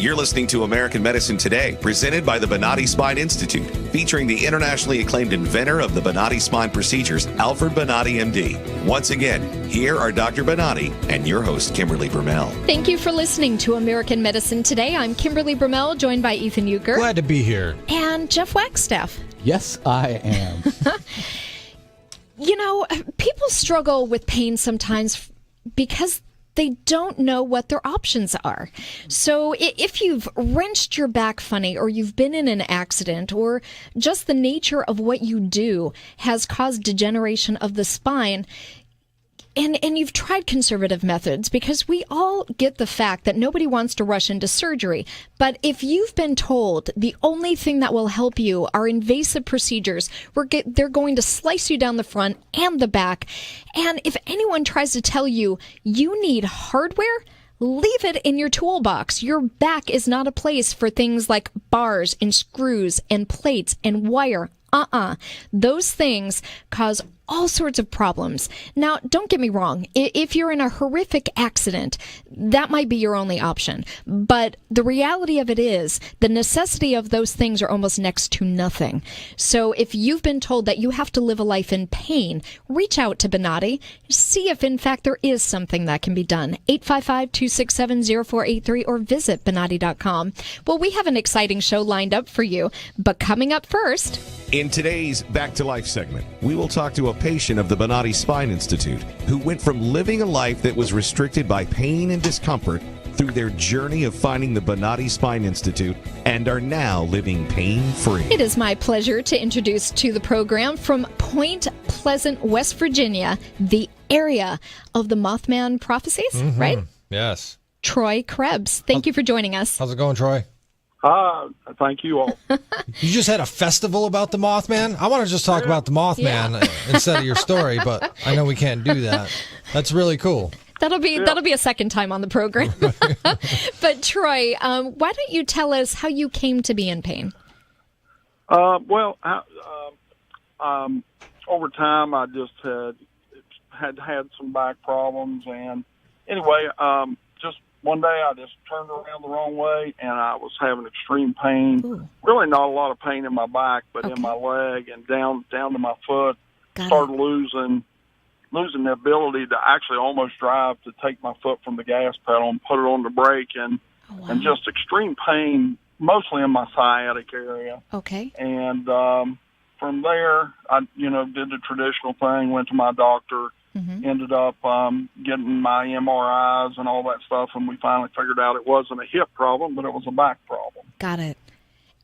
You're listening to American Medicine Today, presented by the Bonati Spine Institute, featuring the internationally acclaimed inventor of the Bonati Spine procedures, Alfred Bonati, MD. Once again, here are Dr. Bonati and your host, Kimberly Brumell. Thank you for listening to American Medicine Today. I'm Kimberly Brumell, joined by Ethan Euchre. Glad to be here. And Jeff Wagstaff. Yes, I am. You know, people struggle with pain sometimes because they don't know what their options are. So if you've wrenched your back funny, or you've been in an accident, or just the nature of what you do has caused degeneration of the spine, and you've tried conservative methods, because we all get the fact that nobody wants to rush into surgery. But if you've been told the only thing that will help you are invasive procedures, they're going to slice you down the front and the back, and if anyone tries to tell you you need hardware, leave it in your toolbox. Your back is not a place for things like bars and screws and plates and wire. Those things cause all sorts of problems. Now, don't get me wrong. If you're in a horrific accident, that might be your only option. But the reality of it is the necessity of those things are almost next to nothing. So if you've been told that you have to live a life in pain, reach out to Bonati. See if, in fact, there is something that can be done. 855-267-0483 or visit Bonati.com. Well, we have an exciting show lined up for you. But coming up first... In today's Back to Life segment, we will talk to a patient of the Bonati Spine Institute who went from living a life that was restricted by pain and discomfort through their journey of finding the Bonati Spine Institute and are now living pain-free. It is my pleasure to introduce to the program from Point Pleasant, West Virginia, the area of the Mothman prophecies, right? Yes. Troy Krebs. Thank you for joining us. How's it going, Troy? Thank you all. You just had a festival about the Mothman? I want to just talk about the Mothman instead of your story, but I know we can't do that. That's really cool. That'll be a second time on the program. But Troy, why don't you tell us how you came to be in pain? Over time, I just had some back problems, and anyway, just one day I just turned around the wrong way, and I was having extreme pain. Ooh. Really not a lot of pain in my back, but in my leg and down to my foot. Started losing the ability to actually almost drive, to take my foot from the gas pedal and put it on the brake, and just extreme pain, mostly in my sciatic area. Okay. And from there, I did the traditional thing, went to my doctor. Ended up getting my MRIs and all that stuff, and we finally figured out it wasn't a hip problem, but it was a back problem. Got it.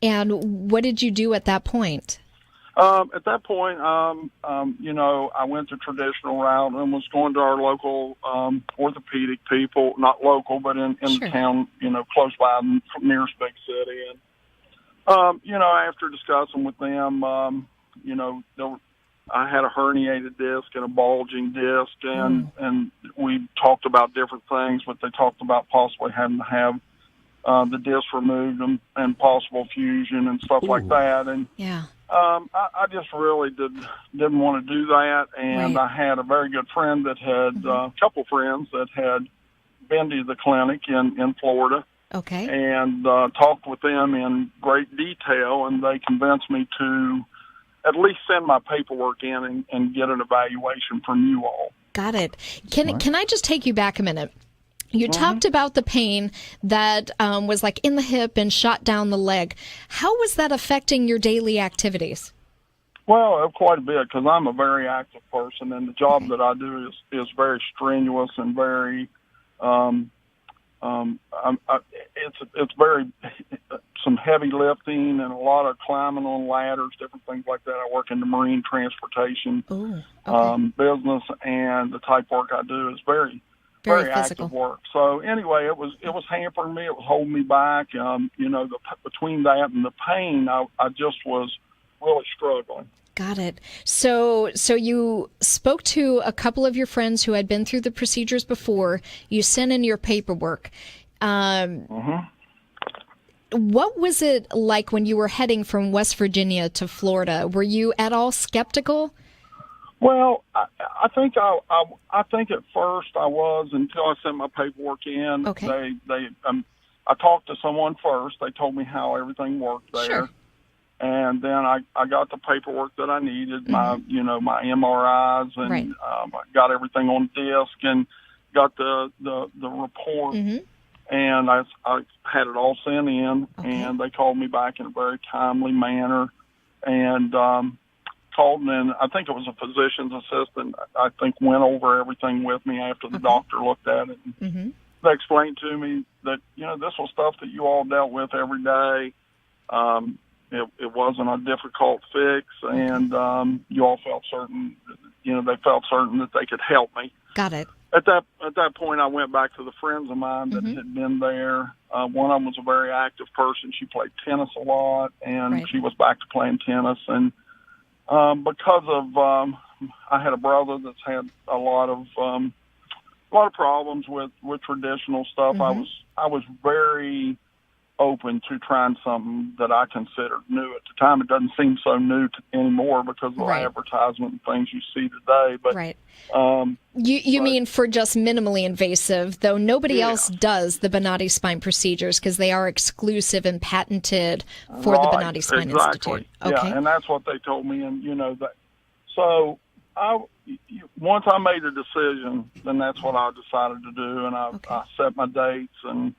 And what did you do at that point? At that point, I went the traditional route and was going to our local orthopedic people, not local, but in Sure. the town, close by, nearest big city. And, after discussing with them, I had a herniated disc and a bulging disc, and we talked about different things, but they talked about possibly having to have the disc removed and possible fusion and stuff like that. And I just really didn't want to do that. And I had a very good friend that had a couple friends that had been to the clinic in Florida. Okay. And talked with them in great detail, and they convinced me to at least send my paperwork in and get an evaluation from you all. Got it. Can I just take you back a minute? You talked about the pain that was like in the hip and shot down the leg. How was that affecting your daily activities? Well, quite a bit, because I'm a very active person, and the job that I do is very strenuous and very it's very some heavy lifting and a lot of climbing on ladders, different things like that. I work in the marine transportation business, and the type work I do is very active work. So anyway, it was hampering me. It was holding me back. Between that and the pain, I just was really struggling. Got it. So you spoke to a couple of your friends who had been through the procedures before. You sent in your paperwork. What was it like when you were heading from West Virginia to Florida? Were you at all skeptical? Well, I think at first I was, until I sent my paperwork in. Okay. I talked to someone first. They told me how everything worked there. Sure. And then I got the paperwork that I needed, my MRIs, and Right. I got everything on disc and got the report. And I had it all sent in, and they called me back in a very timely manner, and called in. I think it was a physician's assistant. I think went over everything with me after the doctor looked at it. And they explained to me that this was stuff that you all dealt with every day. It wasn't a difficult fix, and you all felt certain. They felt certain that they could help me. Got it. At that point, I went back to the friends of mine that had been there. One of them was a very active person. She played tennis a lot, and she was back to playing tennis. And because of I had a brother that's had a lot of problems with traditional stuff. I was very open to trying something that I considered new at the time. It doesn't seem so new anymore because of the advertisement and things you see today. But you mean for just minimally invasive, though nobody else does the Bonati spine procedures because they are exclusive and patented for the Bonati Spine Institute. Okay. Yeah, and that's what they told me, and that. So once I made a decision, then that's what I decided to do, and I set my dates and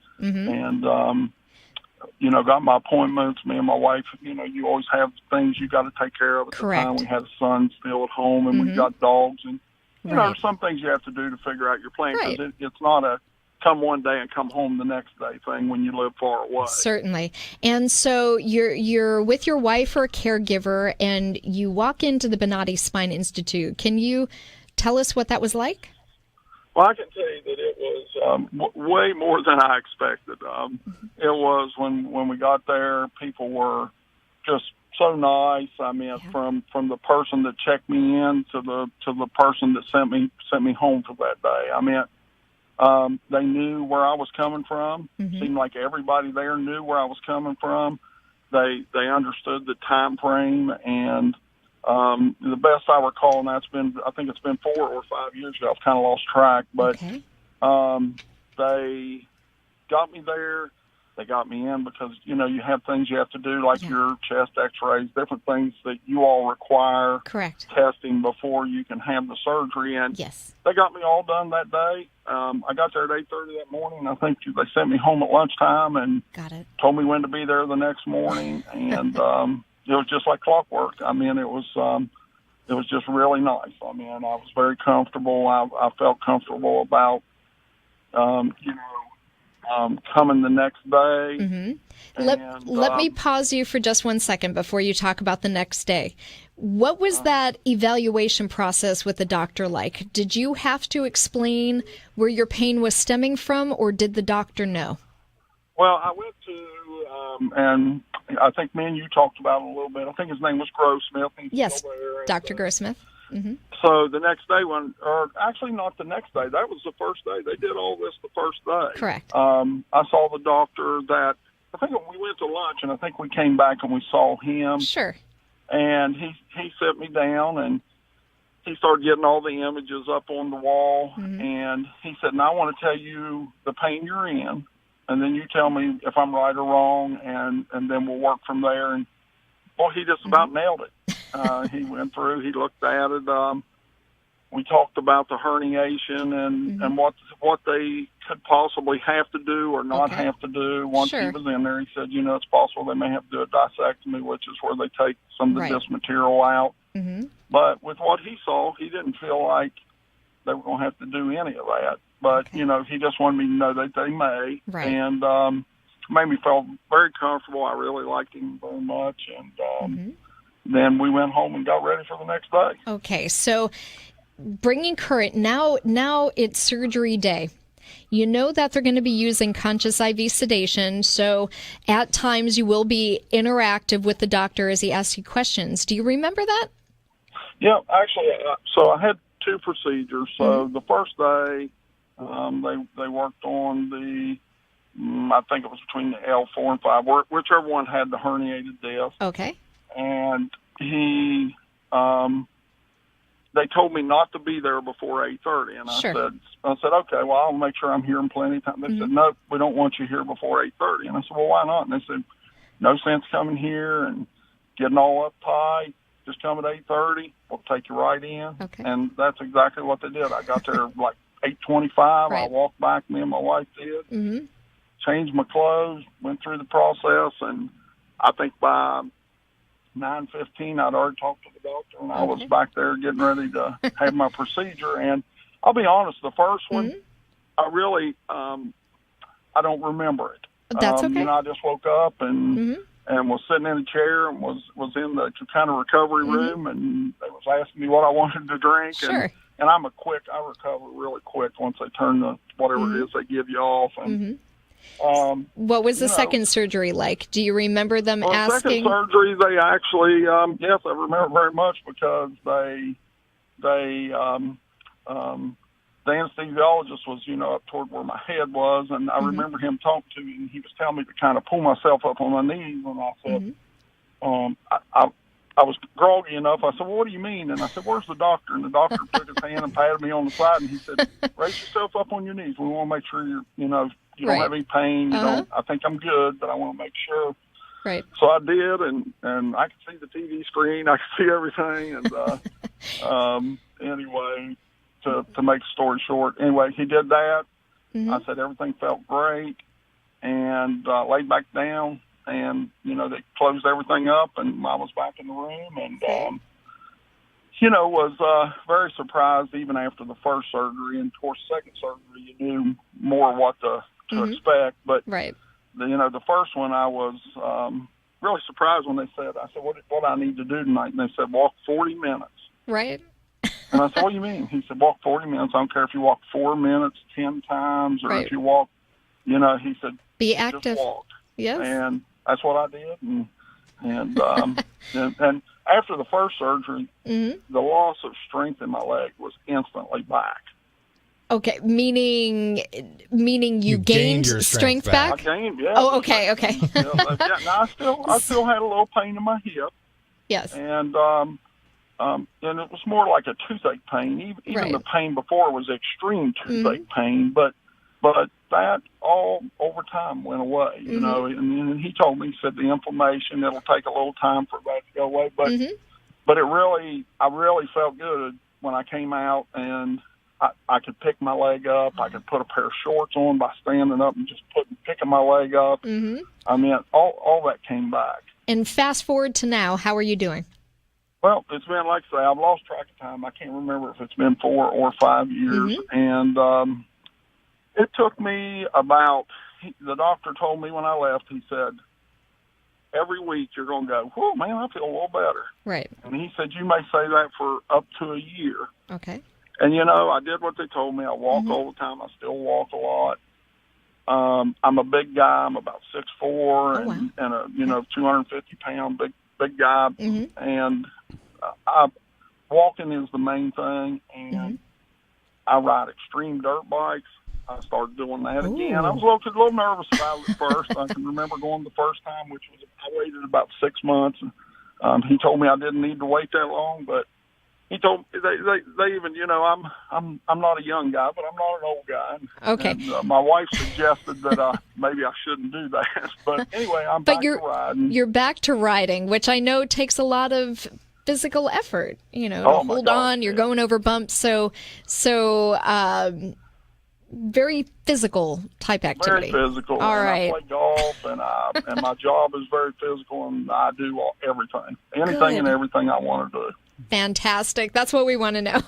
got my appointments. Me and my wife, you always have things you got to take care of at the time. We had a son still at home, and we got dogs, and there's some things you have to do to figure out your plan, because it's not a come one day and come home the next day thing when you live far away. Certainly. And so you're with your wife or a caregiver, and you walk into the Bonati Spine Institute. Can you tell us what that was like? Well, I can tell you that it was way more than I expected. It was when we got there, people were just so nice. I mean, from the person that checked me in to the person that sent me home for that day. I mean, they knew where I was coming from. Seemed like everybody there knew where I was coming from. They understood the time frame, and the best I recall, and I think it's been 4 or 5 years ago. I've kind of lost track, but they got me there. They got me in because, you have things you have to do, like your chest x-rays, different things that you all require testing before you can have the surgery. And they got me all done that day. I got there at 8:30 that morning. I think they sent me home at lunchtime and told me when to be there the next morning. And it was just like clockwork. I mean, it was just really nice. I mean, I was very comfortable. I felt comfortable about, coming the next day. Let me pause you for just 1 second before you talk about the next day. What was that evaluation process with the doctor like? Did you have to explain where your pain was stemming from, or did the doctor know? Well, I went to, and I think me and you talked about it a little bit. I think his name was Grossmith. Yes, Dr. Grossmith. So the next day, or actually not the next day, that was the first day. They did all this the first day. Correct. I saw the doctor that, I think we went to lunch, and I think we came back and we saw him. Sure. And he set me down, and he started getting all the images up on the wall. And he said, now I want to tell you the pain you're in, and then you tell me if I'm right or wrong, and then we'll work from there. And, well, he just about nailed it. He went through, he looked at it. We talked about the herniation and what they could possibly have to do or not have to do. Once he was in there, he said, it's possible they may have to do a discectomy, which is where they take some of the disc material out. But with what he saw, he didn't feel like they were going to have to do any of that. But, he just wanted me to know that they may. And made me feel very comfortable. I really liked him very much. And then we went home and got ready for the next day. Okay, so bringing current, now it's surgery day. You know that they're going to be using conscious IV sedation, so at times you will be interactive with the doctor as he asks you questions. Do you remember that? Yeah, actually, so I had 2 procedures. So the first day, they worked on the, I think it was between the L4 and 5, whichever one had the herniated disc. Okay. And he they told me not to be there before 8:30, and Sure. I said, okay, well, I'll make sure I'm here in plenty of time. They said, no, we don't want you here before 8:30, and I said, well, why not? And they said, no sense coming here and getting all uptight. Just come at 8:30. We'll take you right in. Okay. And that's exactly what they did. I got there like 8:25. Right. I walked back. Me and my wife did. Mm-hmm. Changed my clothes. Went through the process, and I think by 9:15, I'd already talked to the doctor, and I was back there getting ready to have my procedure. And I'll be honest, the first one, I really, I don't remember it. That's okay. I just woke up and was sitting in a chair and was in the kind of recovery room, and they was asking me what I wanted to drink. Sure. And I recover really quick once they turn the whatever it is they give you off. And what was the second surgery like? Do you remember them asking? Second surgery, they actually, yes, I remember very much because the anesthesiologist was, up toward where my head was, and I remember him talking to me, and he was telling me to kind of pull myself up on my knees, and I said, I was groggy enough. I said, well, what do you mean? And I said, where's the doctor? And the doctor took his hand and patted me on the side, and he said, raise yourself up on your knees. We want to make sure you don't have any pain. I think I'm good, but I want to make sure. Right. So I did, and I could see the TV screen. I could see everything. And anyway, to make the story short, anyway, he did that. I said everything felt great, and laid back down. And, they closed everything up, and I was back in the room, and, was very surprised even after the first surgery. And, of course, second surgery, you knew more what to expect. But, the first one, I was really surprised when they said, I said, what do I need to do tonight? And they said, walk 40 minutes. Right. And I said, what do you mean? He said, walk 40 minutes. I don't care if you walk 4 minutes 10 times or if you walk, he said, be active. Just walk. Yes. And that's what I did. And after the first surgery, the loss of strength in my leg was instantly back. Okay, meaning you gained your strength back? I gained, yeah. Oh, okay. Now, I still had a little pain in my hip. Yes. And it was more like a toothache pain. Even the pain before was extreme toothache pain, but that all over time went away, and he told me, he said the inflammation, it'll take a little time for that to go away, but I really felt good when I came out, and I could pick my leg up. I could put a pair of shorts on by standing up and just picking my leg up. I mean, all that came back. And fast forward to now, how are you doing? Well, it's been, like I say, I've lost track of time. I can't remember if it's been 4 or 5 years. And it took me the doctor told me when I left, he said, every week you're going to go, whoa, man, I feel a little better. Right. And he said, you may say that for up to a year. Okay. And, I did what they told me. I walk all the time. I still walk a lot. I'm a big guy. I'm about 6'4", and a 250-pound big guy. And walking is the main thing. And I ride extreme dirt bikes. I started doing that again. I was a little nervous about it at first. I can remember going the first time, which was I waited about 6 months. He told me I didn't need to wait that long, but he told they even I'm not a young guy, but I'm not an old guy. Okay. And, my wife suggested that maybe I shouldn't do that, but anyway, I'm back to riding. You're back to riding, which I know takes a lot of physical effort. To hold on. You're going over bumps, so. Very physical type activity. Very physical. All right. I play golf, and my job is very physical, and I do anything and everything I want to do. Fantastic. That's what we want to know.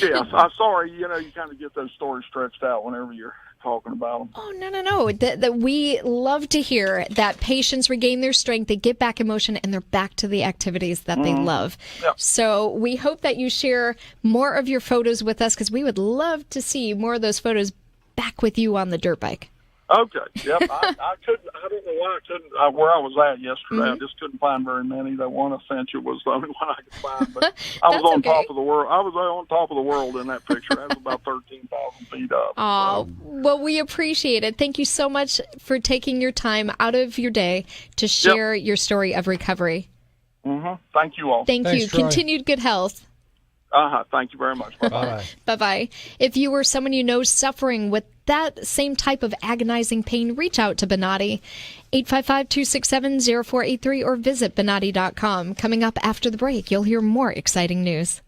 Yes. I'm sorry. You kind of get those stories stretched out whenever you're talking about them. Oh, no. That we love to hear that patients regain their strength, they get back in motion, and they're back to the activities that they love. Yep. So we hope that you share more of your photos with us, because we would love to see more of those photos back with you on the dirt bike. Okay. Yep. I couldn't. I don't know why I couldn't. Where I was at yesterday, I just couldn't find very many. That one I sent you was the only one I could find. But I was on top of the world. I was on top of the world in that picture. That was about 13,000 feet up. Oh, well, we appreciate it. Thank you so much for taking your time out of your day to share your story of recovery. Thank you all. Thanks, you. Troy. Continued good health. Thank you very much. Bye-bye. Bye. Bye-bye. If you or someone you know suffering with that same type of agonizing pain, reach out to Bonati, 855-267-0483, or visit Bonati.com. Coming up after the break, you'll hear more exciting news.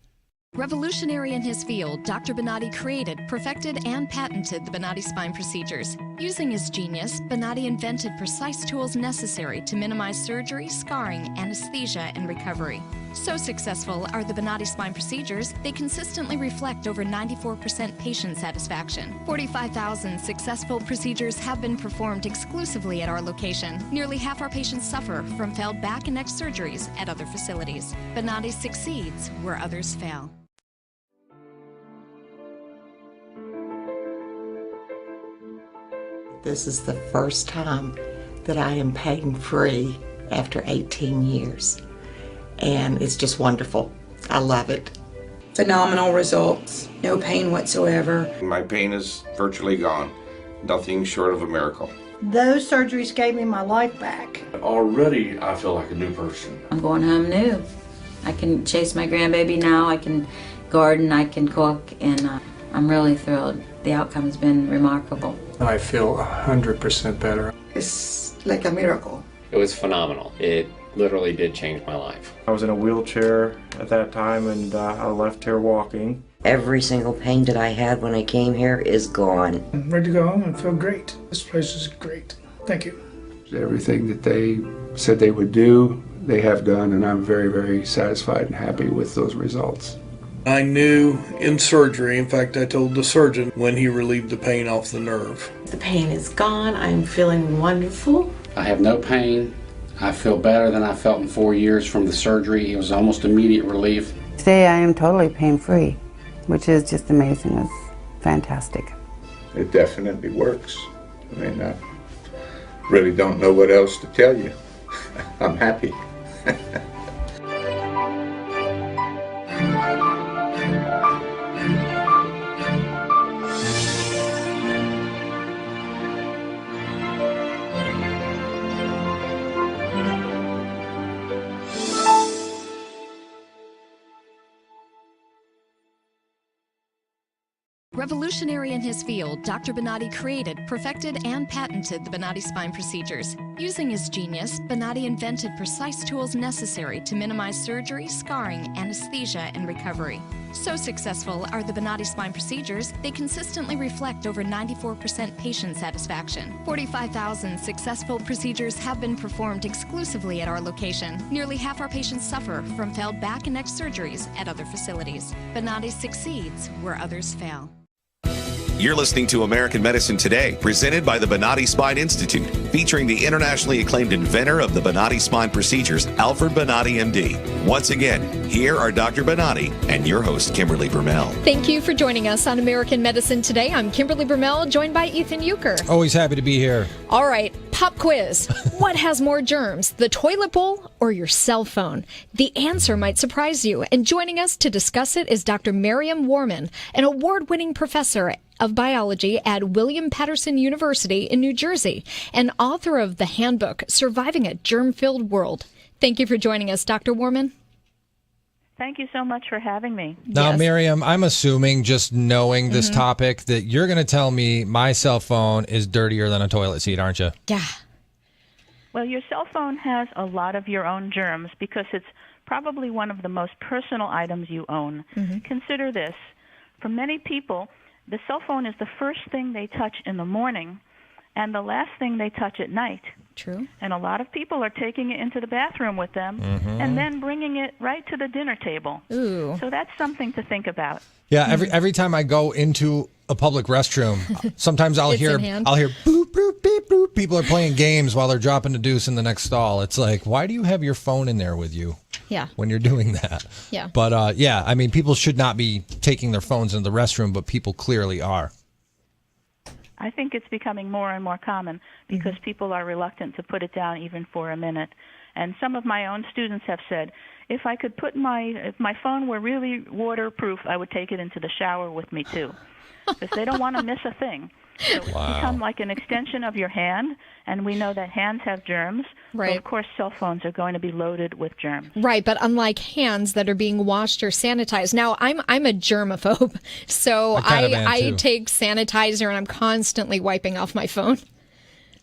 Revolutionary in his field, Dr. Bonati created, perfected, and patented the Bonati Spine procedures. Using his genius, Bonati invented precise tools necessary to minimize surgery, scarring, anesthesia, and recovery. So successful are the Bonati Spine procedures, they consistently reflect over 94% patient satisfaction. 45,000 successful procedures have been performed exclusively at our location. Nearly half our patients suffer from failed back and neck surgeries at other facilities. Bonati succeeds where others fail. This is the first time that I am pain-free after 18 years, and it's just wonderful. I love it. Phenomenal results, no pain whatsoever. My pain is virtually gone, nothing short of a miracle. Those surgeries gave me my life back. Already I feel like a new person. I'm going home new. I can chase my grandbaby now, I can garden, I can cook, and I'm really thrilled. The outcome has been remarkable. I feel 100% better. It's like a miracle. It was phenomenal. It literally did change my life. I was in a wheelchair at that time, and I left here walking. Every single pain that I had when I came here is gone. I'm ready to go home and feel great. This place is great. Thank you. Everything that they said they would do, they have done, and I'm very, very satisfied and happy with those results. I knew in surgery, in fact I told the surgeon when he relieved the pain off the nerve. The pain is gone. I'm feeling wonderful. I have no pain. I feel better than I felt in 4 years from the surgery. It was almost immediate relief. Today I am totally pain-free, which is just amazing. It's fantastic. It definitely works. I mean, I really don't know what else to tell you. I'm happy. Revolutionary in his field, Dr. Bonati created, perfected, and patented the Bonati Spine procedures. Using his genius, Bonati invented precise tools necessary to minimize surgery, scarring, anesthesia, and recovery. So successful are the Bonati Spine procedures, they consistently reflect over 94% patient satisfaction. 45,000 successful procedures have been performed exclusively at our location. Nearly half our patients suffer from failed back and neck surgeries at other facilities. Bonati succeeds where others fail. You're listening to American Medicine Today, presented by the Bonati Spine Institute, featuring the internationally acclaimed inventor of the Bonati Spine procedures, Alfred Bonati, MD. Once again, here are Dr. Bonati and your host, Kimberly Brumell. Thank you for joining us on American Medicine Today. I'm Kimberly Brumell, joined by Ethan Euchre. Always happy to be here. All right, pop quiz. What has more germs, the toilet bowl or your cell phone? The answer might surprise you. And joining us to discuss it is Dr. Miriam Warman, an award-winning professor of biology at William Patterson University in New Jersey, and author of the handbook, Surviving a Germ-Filled World. Thank you for joining us, Dr. Warman. Thank you so much for having me. Now, Yes. Miriam, I'm assuming, just knowing this topic, that you're going to tell me my cell phone is dirtier than a toilet seat, aren't you? Yeah. Well, your cell phone has a lot of your own germs because it's probably one of the most personal items you own. Consider this. For many people, the cell phone is the first thing they touch in the morning and the last thing they touch at night. True. And a lot of people are taking it into the bathroom with them and then bringing it right to the dinner table. Ooh. So that's something to think about. Yeah, every time I go into a public restroom, sometimes I'll It's hear in hand. boop, boop, beep, boop. People are playing games while they're dropping the deuce in the next stall. It's like, why do you have your phone in there with you? Yeah. When you're doing that. Yeah. But yeah, I mean, people should not be taking their phones into the restroom, but people clearly are. I think it's becoming more and more common because people are reluctant to put it down even for a minute. And some of my own students have said, if my phone were really waterproof, I would take it into the shower with me too, because they don't want to miss a thing. So it's become like an extension of your hand, and we know that hands have germs. Right. So of course, cell phones are going to be loaded with germs. Right, but unlike hands that are being washed or sanitized. Now, I'm a germaphobe, so I take sanitizer and I'm constantly wiping off my phone.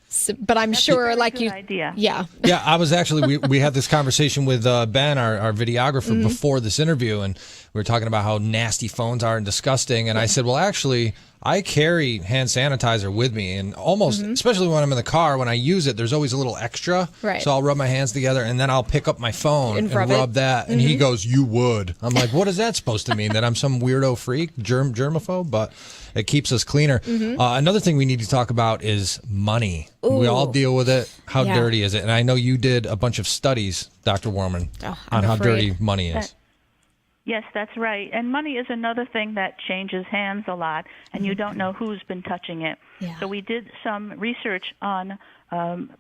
So, but I'm sure, like you, idea. Yeah. I was actually, we had this conversation with Ben, our videographer, before this interview, and we were talking about how nasty phones are and disgusting. And I said, well, actually, I carry hand sanitizer with me, and almost, especially when I'm in the car, when I use it, there's always a little extra. Right. So I'll rub my hands together, and then I'll pick up my phone and rub that. And he goes, "You would." I'm like, what is that supposed to mean? That I'm some weirdo freak, germaphobe? But it keeps us cleaner. Another thing we need to talk about is money. Ooh. We all deal with it. How Yeah. dirty is it? And I know you did a bunch of studies, Dr. Warman, on how dirty money is. Yes, that's right. And money is another thing that changes hands a lot, and you don't know who's been touching it. Yeah. So we did some research on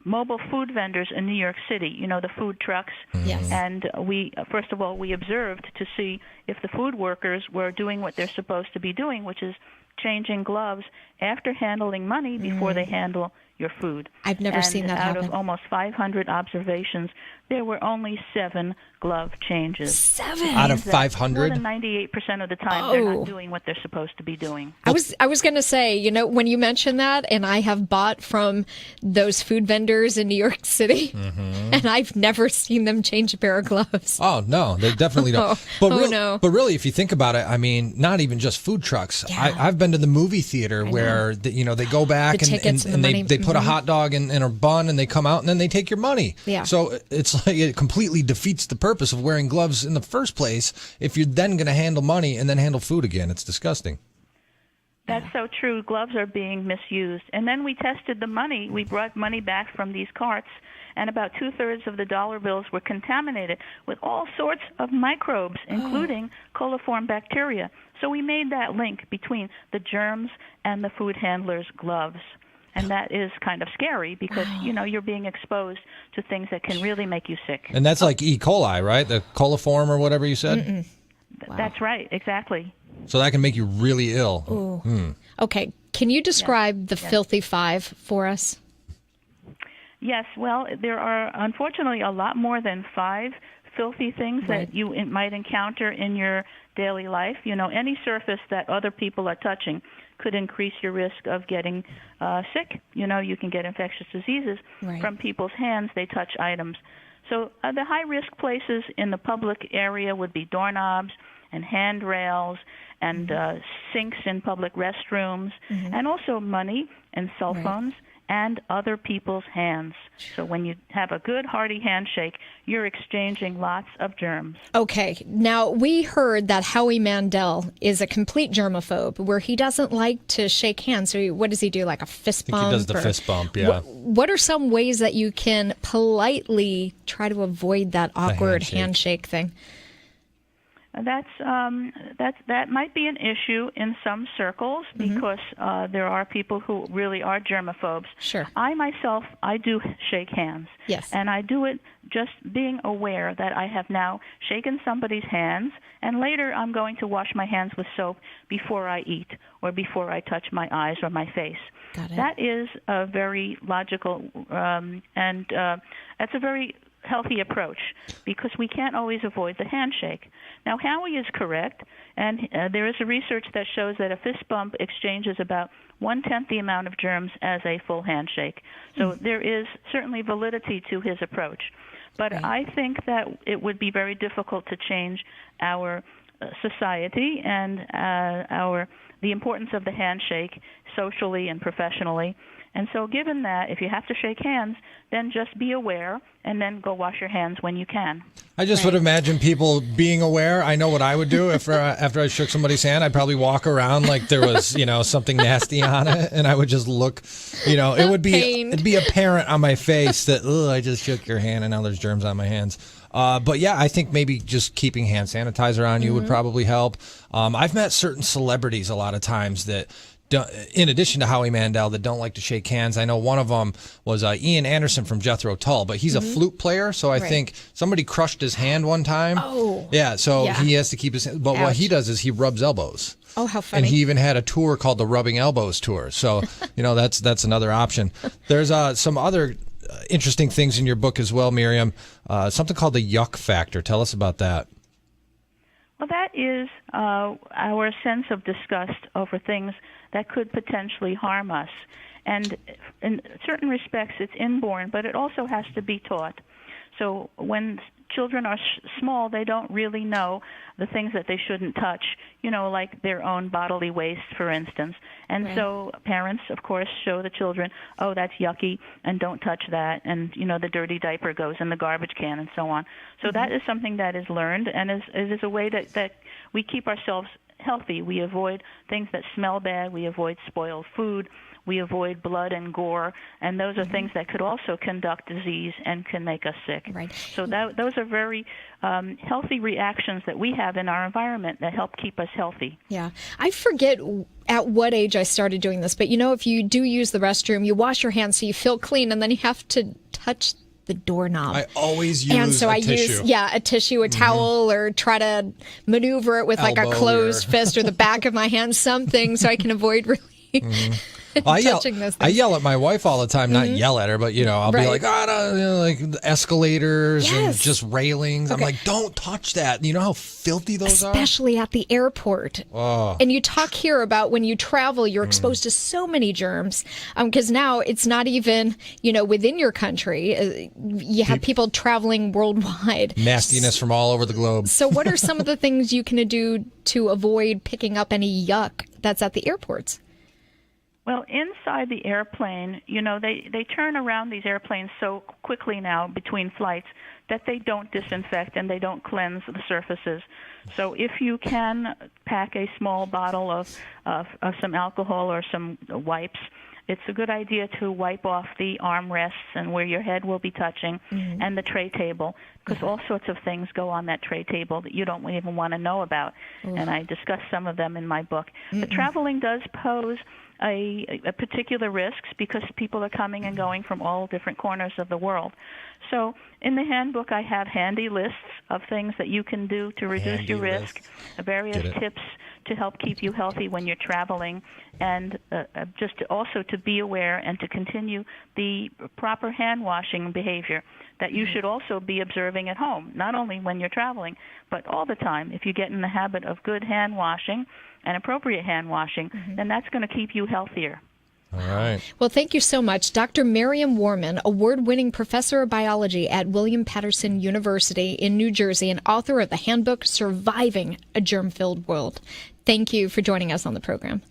mobile food vendors in New York City, you know, the food trucks. Yes. And we, first of all, we observed to see if the food workers were doing what they're supposed to be doing, which is changing gloves after handling money before they handle your food. I've never seen that happen. Out of almost 500 observations, there were only 7 glove changes. 7 out of More 500? than 98% of the time, they're not doing what they're supposed to be doing. I was going to say, you know, when you mentioned that, and I have bought from those food vendors in New York City, and I've never seen them change a pair of gloves. Oh, no, they definitely don't. But no. But really, if you think about it, I mean, not even just food trucks. Yeah. I've been to the movie theater where, they go back The tickets and the money. they put a hot dog in a bun and they come out and then they take your money. Yeah. So it's like it completely defeats the purpose of wearing gloves in the first place if you're then going to handle money and then handle food again. It's disgusting. That's so true. Gloves are being misused. And then we tested the money. We brought money back from these carts, and about 2/3 of the dollar bills were contaminated with all sorts of microbes, including coliform bacteria. So we made that link between the germs and the food handler's gloves. And that is kind of scary because, you're being exposed to things that can really make you sick. And that's like E. coli, right? The coliform or whatever you said? Wow. That's right, exactly. So that can make you really ill. Ooh. Okay, can you describe the filthy 5 for us? Yes, well, there are unfortunately a lot more than 5 filthy things that you might encounter in your daily life. Any surface that other people are touching could increase your risk of getting sick. You can get infectious diseases from people's hands. They touch items. So the high-risk places in the public area would be doorknobs and handrails and sinks in public restrooms, and also money and cell phones and other people's hands. So when you have a good, hearty handshake, you're exchanging lots of germs. Okay, now we heard that Howie Mandel is a complete germaphobe, where he doesn't like to shake hands. So what does he do, like a fist bump? I think he does the fist bump, yeah. What are some ways that you can politely try to avoid that awkward handshake thing? That might be an issue in some circles because there are people who really are germaphobes. Sure. I myself, I do shake hands. Yes. And I do it just being aware that I have now shaken somebody's hands, and later I'm going to wash my hands with soap before I eat or before I touch my eyes or my face. Got it. That is a very logical and that's a very healthy approach because we can't always avoid the handshake. Now, Howie is correct, and there is a research that shows that a fist bump exchanges about 1/10 the amount of germs as a full handshake. So there is certainly validity to his approach. But I think that it would be very difficult to change our society and the importance of the handshake socially and professionally. And so given that, if you have to shake hands, then just be aware and then go wash your hands when you can. I just would imagine people being aware. I know what I would do if after I shook somebody's hand. I'd probably walk around like there was, something nasty on it, and I would just look, it'd be apparent on my face that, I just shook your hand and now there's germs on my hands. But yeah, I think maybe just keeping hand sanitizer on you would probably help. I've met certain celebrities a lot of times that in addition to Howie Mandel, that don't like to shake hands. I know one of them was Ian Anderson from Jethro Tull, but he's a flute player, so I think somebody crushed his hand one time. Oh. Yeah, so he has to keep his hand. But what he does is he rubs elbows. Oh, how funny. And he even had a tour called the Rubbing Elbows Tour. So, that's another option. There's some other interesting things in your book as well, Miriam. Something called the yuck factor. Tell us about that. Well, that is our sense of disgust over things that could potentially harm us. And in certain respects, it's inborn, but it also has to be taught. So when children are small, they don't really know the things that they shouldn't touch, like their own bodily waste, for instance. And so parents, of course, show the children, oh, that's yucky, and don't touch that, and, the dirty diaper goes in the garbage can, and so on. So that is something that is learned, and is a way that we keep ourselves healthy. We avoid things that smell bad. We avoid spoiled food. We avoid blood and gore, and those are things that could also conduct disease and can make us sick. Right. So those are very healthy reactions that we have in our environment that help keep us healthy. Yeah. I forget at what age I started doing this, but if you do use the restroom, you wash your hands so you feel clean, and then you have to touch the doorknob. I always use a tissue. A tissue, a towel, or try to maneuver it with like a closed fist or the back of my hand, something so I can avoid really I touching those things. I yell at my wife all the time, not yell at her, but I'll be like, like escalators and just railings. I'm like, don't touch that. You know how filthy those are? Especially at the airport. Oh. And you talk here about when you travel, you're exposed to so many germs, because now it's not even, within your country. You have people traveling worldwide. Nastiness from all over the globe. So what are some of the things you can do to avoid picking up any yuck that's at the airports? Well, inside the airplane, they turn around these airplanes so quickly now between flights that they don't disinfect and they don't cleanse the surfaces. So if you can pack a small bottle of some alcohol or some wipes, it's a good idea to wipe off the armrests and where your head will be touching and the tray table, because all sorts of things go on that tray table that you don't even want to know about. And I discuss some of them in my book. But traveling does pose a particular risks because people are coming and going from all different corners of the world. So in the handbook, I have handy lists of things that you can do to reduce your risk, various tips to help keep you healthy when you're traveling, and just also to be aware and to continue the proper hand washing behavior that you should also be observing at home, not only when you're traveling, but all the time. If you get in the habit of good hand washing and appropriate hand washing, then that's going to keep you healthier. All right. Well, thank you so much. Dr. Miriam Warman, award-winning professor of biology at William Patterson University in New Jersey and author of the handbook Surviving a Germ-Filled World. Thank you for joining us on the program.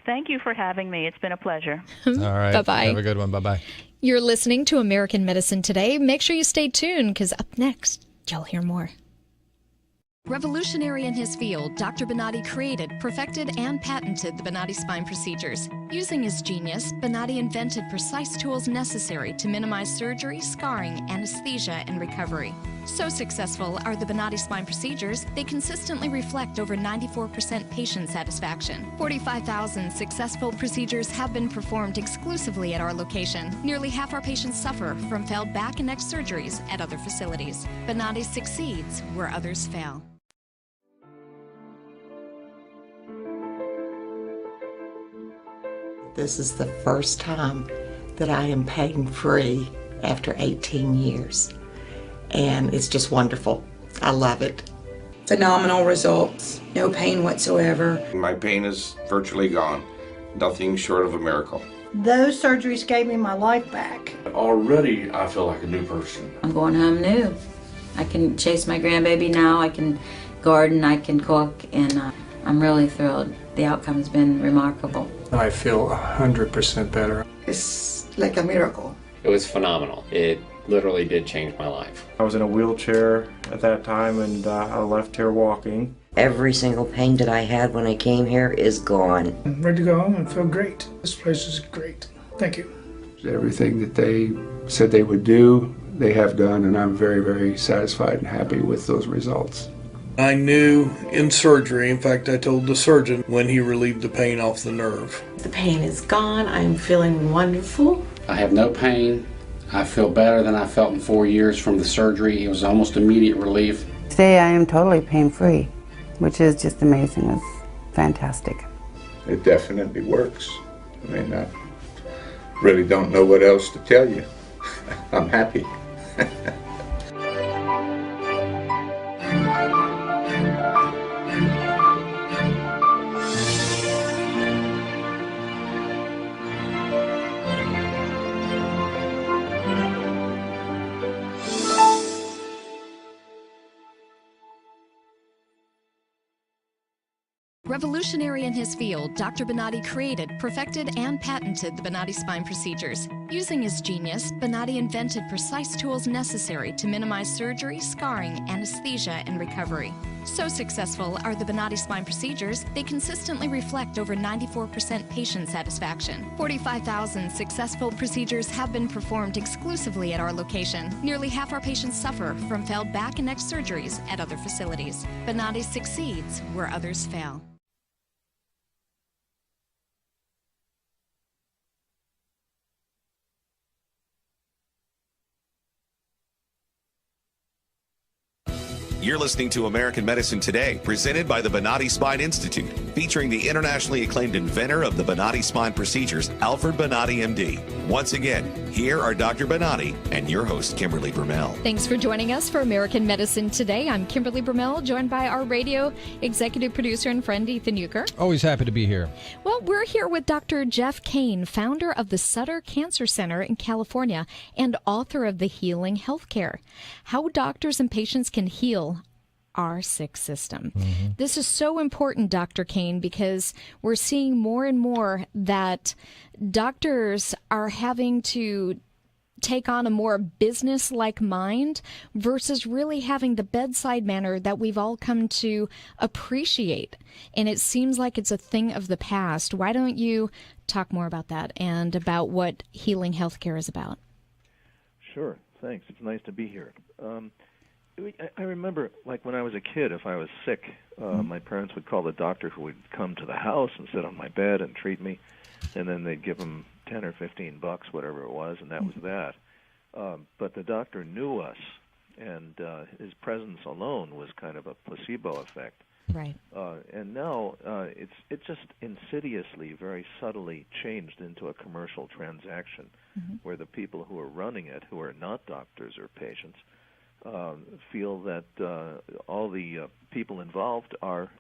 Thank you for having me. It's been a pleasure. All right. Bye-bye. Have a good one. Bye-bye. You're listening to American Medicine Today. Make sure you stay tuned, because up next, you'll hear more. Revolutionary in his field, Dr. Bonati created, perfected, and patented the Bonati Spine procedures. Using his genius, Bonati invented precise tools necessary to minimize surgery, scarring, anesthesia, and recovery. So successful are the Bonati Spine procedures, they consistently reflect over 94% patient satisfaction. 45,000 successful procedures have been performed exclusively at our location. Nearly half our patients suffer from failed back and neck surgeries at other facilities. Bonati succeeds where others fail. This is the first time that I am pain-free after 18 years. And it's just wonderful. I love it. Phenomenal results. No pain whatsoever. My pain is virtually gone. Nothing short of a miracle. Those surgeries gave me my life back. Already, I feel like a new person. I'm going home new. I can chase my grandbaby now. I can garden. I can cook. And I'm really thrilled. The outcome has been remarkable. I feel 100% better. It's like a miracle. It was phenomenal. It literally did change my life. I was in a wheelchair at that time, and I left here walking. Every single pain that I had when I came here is gone. I'm ready to go home and feel great. This place is great. Thank you. Everything that they said they would do, they have done, and I'm very, very satisfied and happy with those results. I knew in surgery, in fact, I told the surgeon when he relieved the pain off the nerve. The pain is gone. I'm feeling wonderful. I have no pain. I feel better than I felt in 4 years from the surgery. It was almost immediate relief. Today I am totally pain-free, which is just amazing. It's fantastic. It definitely works. I mean, I really don't know what else to tell you. I'm happy. Revolutionary in his field, Dr. Bonati created, perfected, and patented the Bonati Spine procedures. Using his genius, Bonati invented precise tools necessary to minimize surgery, scarring, anesthesia, and recovery. So successful are the Bonati Spine procedures, they consistently reflect over 94% patient satisfaction. 45,000 successful procedures have been performed exclusively at our location. Nearly half our patients suffer from failed back and neck surgeries at other facilities. Bonati succeeds where others fail. You're listening to American Medicine Today, presented by the Bonati Spine Institute, featuring the internationally acclaimed inventor of the Bonati Spine procedures, Alfred Bonati, MD. Once again, here are Dr. Bonati and your host, Kimberly Brumell. Thanks for joining us for American Medicine Today. I'm Kimberly Brumell, joined by our radio executive producer and friend, Ethan Euchre. Always happy to be here. Well, we're here with Dr. Jeff Kane, founder of the Sutter Cancer Center in California and author of The Healing Healthcare: How Doctors and Patients Can Heal Our Sick System. Mm-hmm. This is so important, Dr. Kane, because we're seeing more and more that doctors are having to take on a more business-like mind versus really having the bedside manner that we've all come to appreciate. And it seems like it's a thing of the past. Why don't you talk more about that and about what healing healthcare is about? Sure. Thanks. It's nice to be here. I remember, like, when I was a kid, if I was sick, my parents would call the doctor, who would come to the house and sit on my bed and treat me, and then they'd give them $10 or $15, whatever it was, and that was that. But the doctor knew us, and his presence alone was kind of a placebo effect. Right. And now it just insidiously, very subtly changed into a commercial transaction, where the people who are running it, who are not doctors or patients, feel that all the people involved are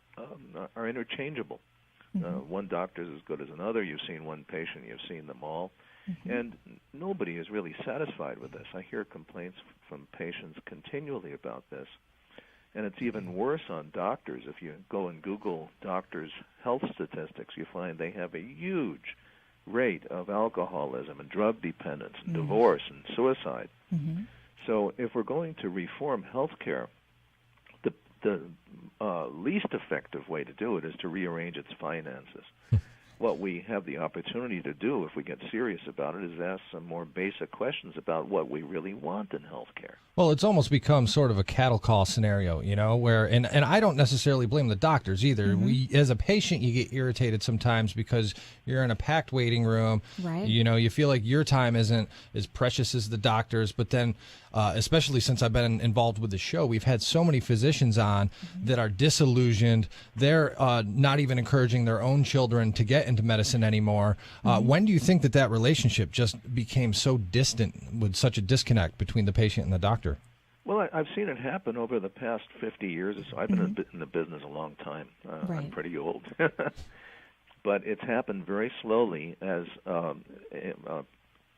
interchangeable. One doctor is as good as another. You've seen one patient, you've seen them all. And nobody is really satisfied with this. I hear complaints from patients continually about this. And it's even worse on doctors. If you go and Google doctors' health statistics, you find they have a huge rate of alcoholism and drug dependence and divorce and suicide. So if we're going to reform healthcare, the least effective way to do it is to rearrange its finances. What we have the opportunity to do, if we get serious about it, is ask some more basic questions about what we really want in healthcare. Well, it's almost become sort of a cattle call scenario, you know, where, and I don't necessarily blame the doctors either. We, as a patient, you get irritated sometimes because you're in a packed waiting room. Right. You know, you feel like your time isn't as precious as the doctor's. But then, especially since I've been involved with the show, we've had so many physicians on that are disillusioned. They're not even encouraging their own children to get into medicine anymore. When do you think that relationship just became so distant, with such a disconnect between the patient and the doctor? Well, I've seen it happen over the past 50 years or so. I've been in the business a long time. I'm pretty old. But it's happened very slowly as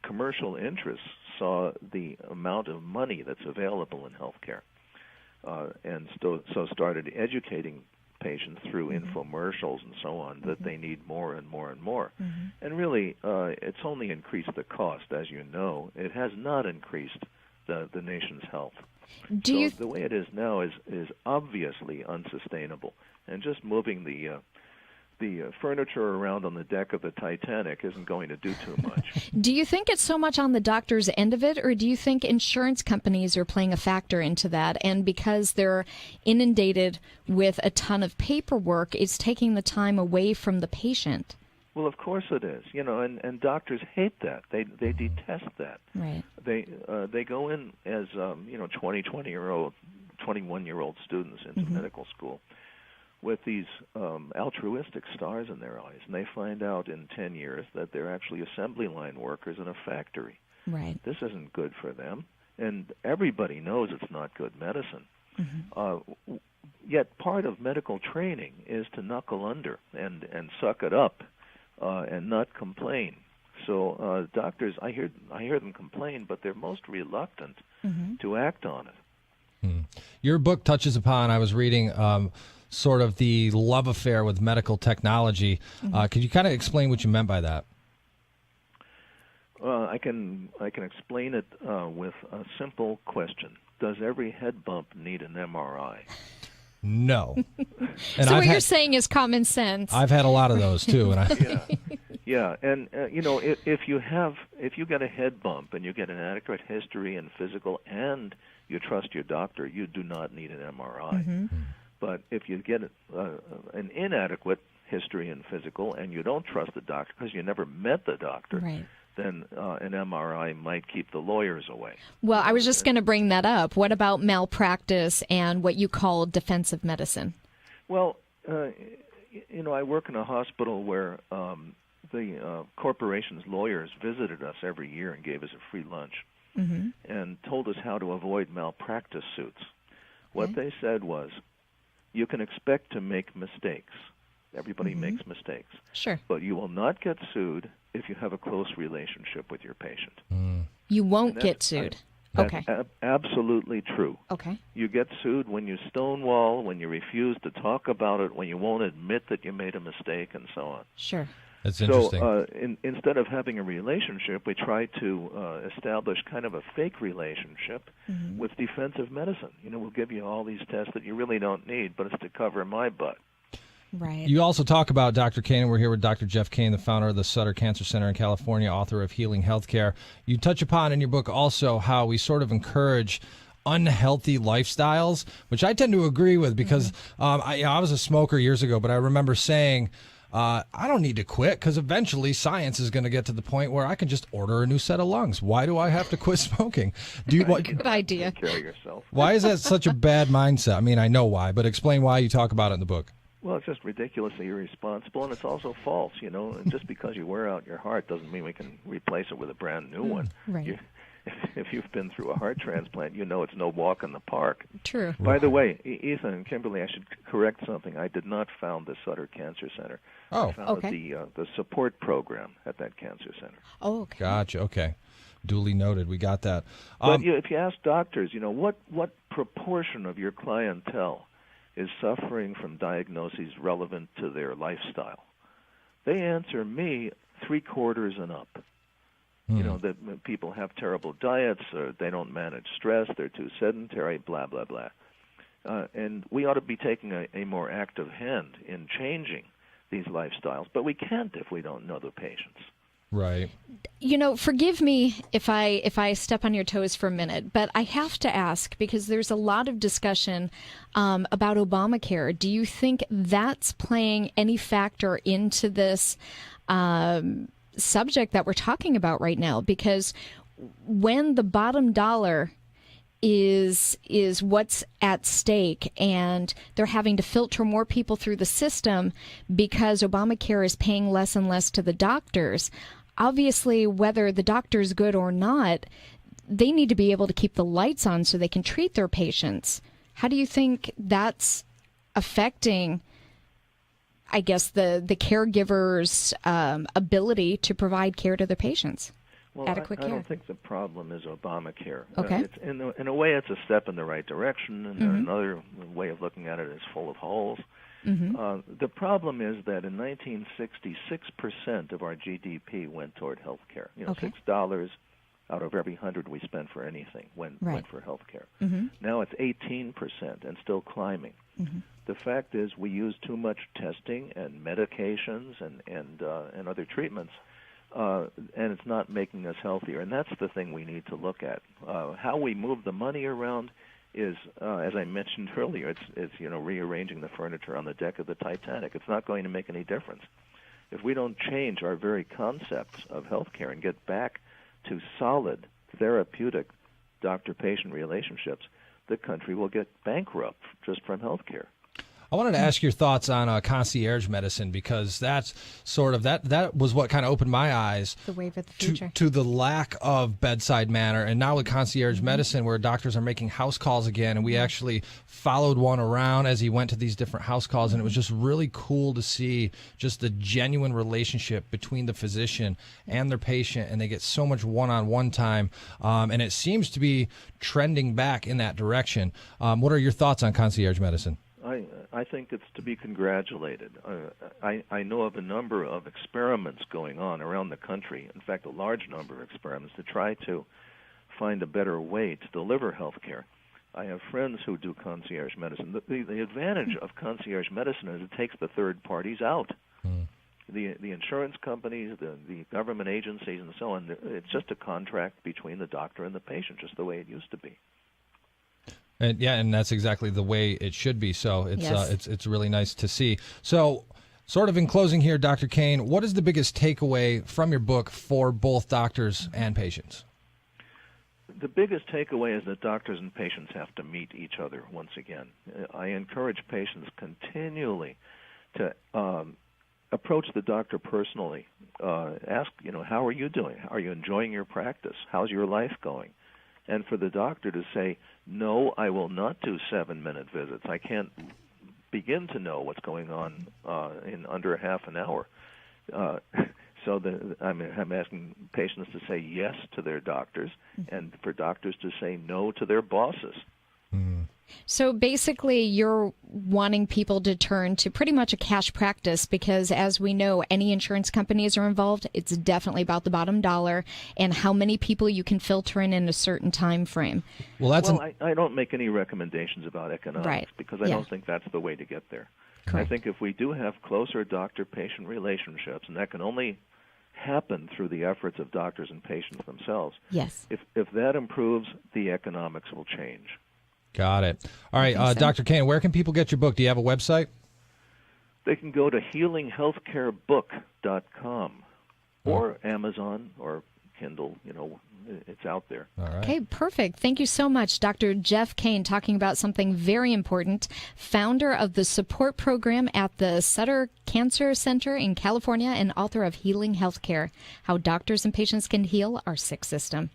commercial interests saw the amount of money that's available in healthcare, and so started educating patients through infomercials and so on that they need more and more and more. And really, it's only increased the cost, as you know. It has not increased the nation's health. So the way it is now is obviously unsustainable. And just moving the the furniture around on the deck of the Titanic isn't going to do too much. Do you think it's so much on the doctor's end of it, or do you think insurance companies are playing a factor into that? And because they're inundated with a ton of paperwork, it's taking the time away from the patient? Well, of course it is. And doctors hate that. They detest that. Right. They go in as 21-year-old students into medical school with these altruistic stars in their eyes, and they find out in 10 years that they're actually assembly line workers in a factory. Right. This isn't good for them, and everybody knows it's not good medicine. Yet part of medical training is to knuckle under and suck it up and not complain. So doctors, I hear them complain, but they're most reluctant to act on it. Your book touches upon, I was reading, sort of the love affair with medical technology. Could you kind of explain what you meant by that? I can explain it with a simple question. Does every head bump need an MRI? No. So what you're saying is common sense. I've had a lot of those too, and Yeah, and if you get a head bump and you get an adequate history and physical, and you trust your doctor, you do not need an MRI. But if you get an inadequate history and physical, and you don't trust the doctor because you never met the doctor, then an MRI might keep the lawyers away. Well, I was just going to bring that up. What about malpractice and what you call defensive medicine? Well, I work in a hospital where the corporation's lawyers visited us every year and gave us a free lunch and told us how to avoid malpractice suits. What they said was, you can expect to make mistakes. Everybody makes mistakes. Sure. But you will not get sued if you have a close relationship with your patient. You won't get sued. That's absolutely true. Okay. You get sued when you stonewall, when you refuse to talk about it, when you won't admit that you made a mistake, and so on. Sure. That's interesting. So instead of having a relationship, we try to establish kind of a fake relationship with defensive medicine. We'll give you all these tests that you really don't need, but it's to cover my butt. Right. You also talk about Dr. Kane, and we're here with Dr. Jeff Kane, the founder of the Sutter Cancer Center in California, author of Healing Healthcare. You touch upon in your book also how we sort of encourage unhealthy lifestyles, which I tend to agree with because I was a smoker years ago, but I remember saying, I don't need to quit because eventually science is going to get to the point where I can just order a new set of lungs. Why do I have to quit smoking? Good idea. Take care of yourself. Why is that such a bad mindset? I mean, I know why, but explain why you talk about it in the book. Well, it's just ridiculously irresponsible, and it's also false, And just because you wear out your heart doesn't mean we can replace it with a brand new one. Right. If you've been through a heart transplant, it's no walk in the park. True. By the way, Ethan and Kimberly, I should correct something. I did not found the Sutter Cancer Center. Oh, I founded the support program at that cancer center. Oh, okay. Gotcha. Okay. Duly noted. We got that. But if you ask doctors, what proportion of your clientele is suffering from diagnoses relevant to their lifestyle? They answer me 3/4 and up. That people have terrible diets, or they don't manage stress, they're too sedentary, blah, blah, blah. And we ought to be taking a more active hand in changing these lifestyles, but we can't if we don't know the patients. Right. Forgive me if I step on your toes for a minute, but I have to ask because there's a lot of discussion about Obamacare. Do you think that's playing any factor into this subject that we're talking about right now? Because when the bottom dollar is what's at stake, and they're having to filter more people through the system because Obamacare is paying less and less to the doctors. Obviously, whether the doctor's good or not, they need to be able to keep the lights on so they can treat their patients. How do you think that's affecting, I guess, the caregiver's ability to provide care to their patients? Well, Adequate I care. don't think the problem is Obamacare. Okay. It's in a way, it's a step in the right direction, and another way of looking at it is full of holes. The problem is that in 1960, 6% of our GDP went toward health care. $6 out of every 100 we spent for anything went for health care. Now it's 18% and still climbing. The fact is we use too much testing and medications and other treatments, and it's not making us healthier. And that's the thing we need to look at. How we move the money around is, as I mentioned earlier, it's rearranging the furniture on the deck of the Titanic. It's not going to make any difference. If we don't change our very concepts of healthcare and get back to solid, therapeutic doctor-patient relationships, the country will get bankrupt just from healthcare. I wanted to ask your thoughts on concierge medicine, because that's sort of that was what kind of opened my eyes the wave of the future to the lack of bedside manner. And now with concierge medicine, where doctors are making house calls again, and we actually followed one around as he went to these different house calls, and it was just really cool to see just the genuine relationship between the physician and their patient, and they get so much one-on-one time, and it seems to be trending back in that direction. What are your thoughts on concierge medicine? I think it's to be congratulated. I know of a number of experiments going on around the country, in fact, a large number of experiments to try to find a better way to deliver health care. I have friends who do concierge medicine. The advantage of concierge medicine is it takes the third parties out. The insurance companies, the government agencies, and so on, it's just a contract between the doctor and the patient, just the way it used to be. And that's exactly the way it should be. So it's really nice to see. So, sort of in closing here, Dr. Kane, what is the biggest takeaway from your book for both doctors and patients? The biggest takeaway is that doctors and patients have to meet each other once again. I encourage patients continually to approach the doctor personally. Ask, how are you doing? Are you enjoying your practice? How's your life going? And for the doctor to say, no, I will not do 7-minute visits. I can't begin to know what's going on in under half an hour. So I'm asking patients to say yes to their doctors, and for doctors to say no to their bosses. So basically, you're wanting people to turn to pretty much a cash practice, because as we know, any insurance companies are involved. It's definitely about the bottom dollar and how many people you can filter in a certain time frame. I don't make any recommendations about economics, because I don't think that's the way to get there. Correct. I think if we do have closer doctor-patient relationships, and that can only happen through the efforts of doctors and patients themselves, if that improves, the economics will change. Got it. All right, Dr. Kane, where can people get your book? Do you have a website? They can go to healinghealthcarebook.com or Amazon or Kindle. It's out there. All right. Okay, perfect. Thank you so much, Dr. Jeff Kane, talking about something very important, founder of the support program at the Sutter Cancer Center in California and author of Healing Healthcare, How Doctors and Patients Can Heal Our Sick System.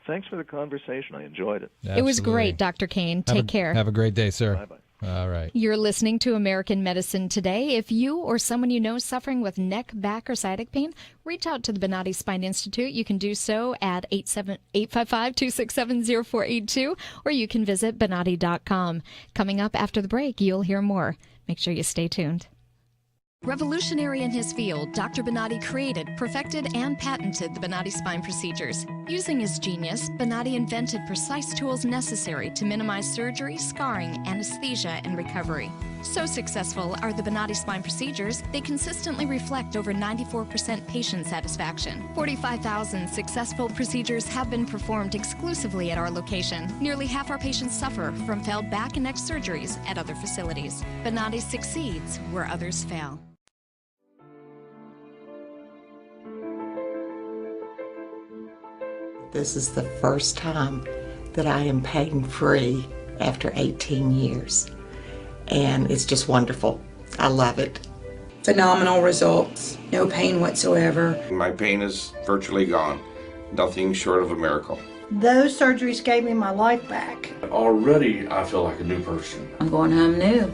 Thanks for the conversation. I enjoyed it. Absolutely. It was great, Dr. Kane. Take care. Have a great day, sir. Bye-bye. All right. You're listening to American Medicine Today. If you or someone you know is suffering with neck, back, or sciatic pain, reach out to the Bonati Spine Institute. You can do so at 855-267-0482, or you can visit Bonati.com. Coming up after the break, you'll hear more. Make sure you stay tuned. Revolutionary in his field, Dr. Bonati created, perfected, and patented the Bonati Spine procedures. Using his genius, Bonati invented precise tools necessary to minimize surgery, scarring, anesthesia, and recovery. So successful are the Bonati Spine procedures, they consistently reflect over 94% patient satisfaction. 45,000 successful procedures have been performed exclusively at our location. Nearly half our patients suffer from failed back and neck surgeries at other facilities. Bonati succeeds where others fail. This is the first time that I am pain-free after 18 years. And it's just wonderful. I love it. Phenomenal results. No pain whatsoever. My pain is virtually gone. Nothing short of a miracle. Those surgeries gave me my life back. Already, I feel like a new person. I'm going home new.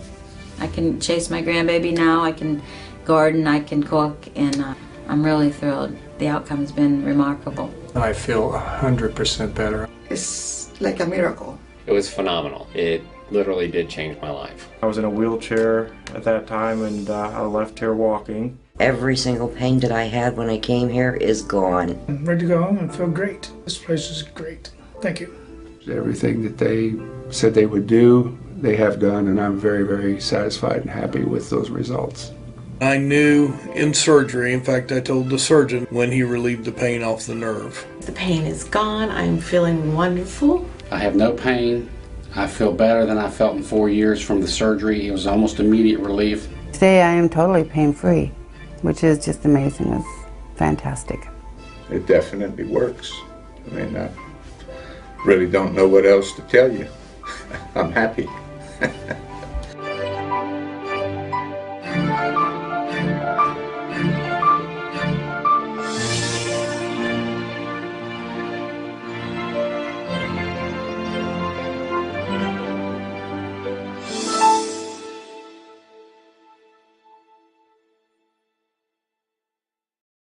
I can chase my grandbaby now. I can garden. I can cook. And I'm really thrilled. The outcome has been remarkable. I feel 100% better. It's like a miracle. It was phenomenal. It literally did change my life. I was in a wheelchair at that time, and I left here walking. Every single pain that I had when I came here is gone. I'm ready to go home and feel great. This place is great. Thank you. Everything that they said they would do, they have done, and I'm very, very satisfied and happy with those results. I knew in surgery, in fact, I told the surgeon when he relieved the pain off the nerve. The pain is gone. I'm feeling wonderful. I have no pain. I feel better than I felt in 4 years from the surgery. It was almost immediate relief. Today I am totally pain-free, which is just amazing. It's fantastic. It definitely works. I mean, I really don't know what else to tell you. I'm happy.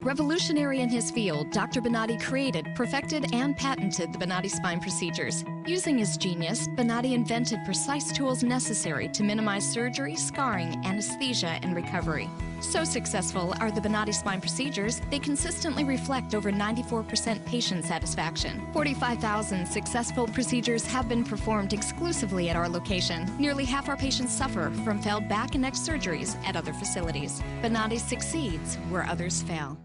Revolutionary in his field, Dr. Bonati created, perfected, and patented the Bonati Spine procedures. Using his genius, Bonati invented precise tools necessary to minimize surgery, scarring, anesthesia, and recovery. So successful are the Bonati Spine procedures, they consistently reflect over 94% patient satisfaction. 45,000 successful procedures have been performed exclusively at our location. Nearly half our patients suffer from failed back and neck surgeries at other facilities. Bonati succeeds where others fail.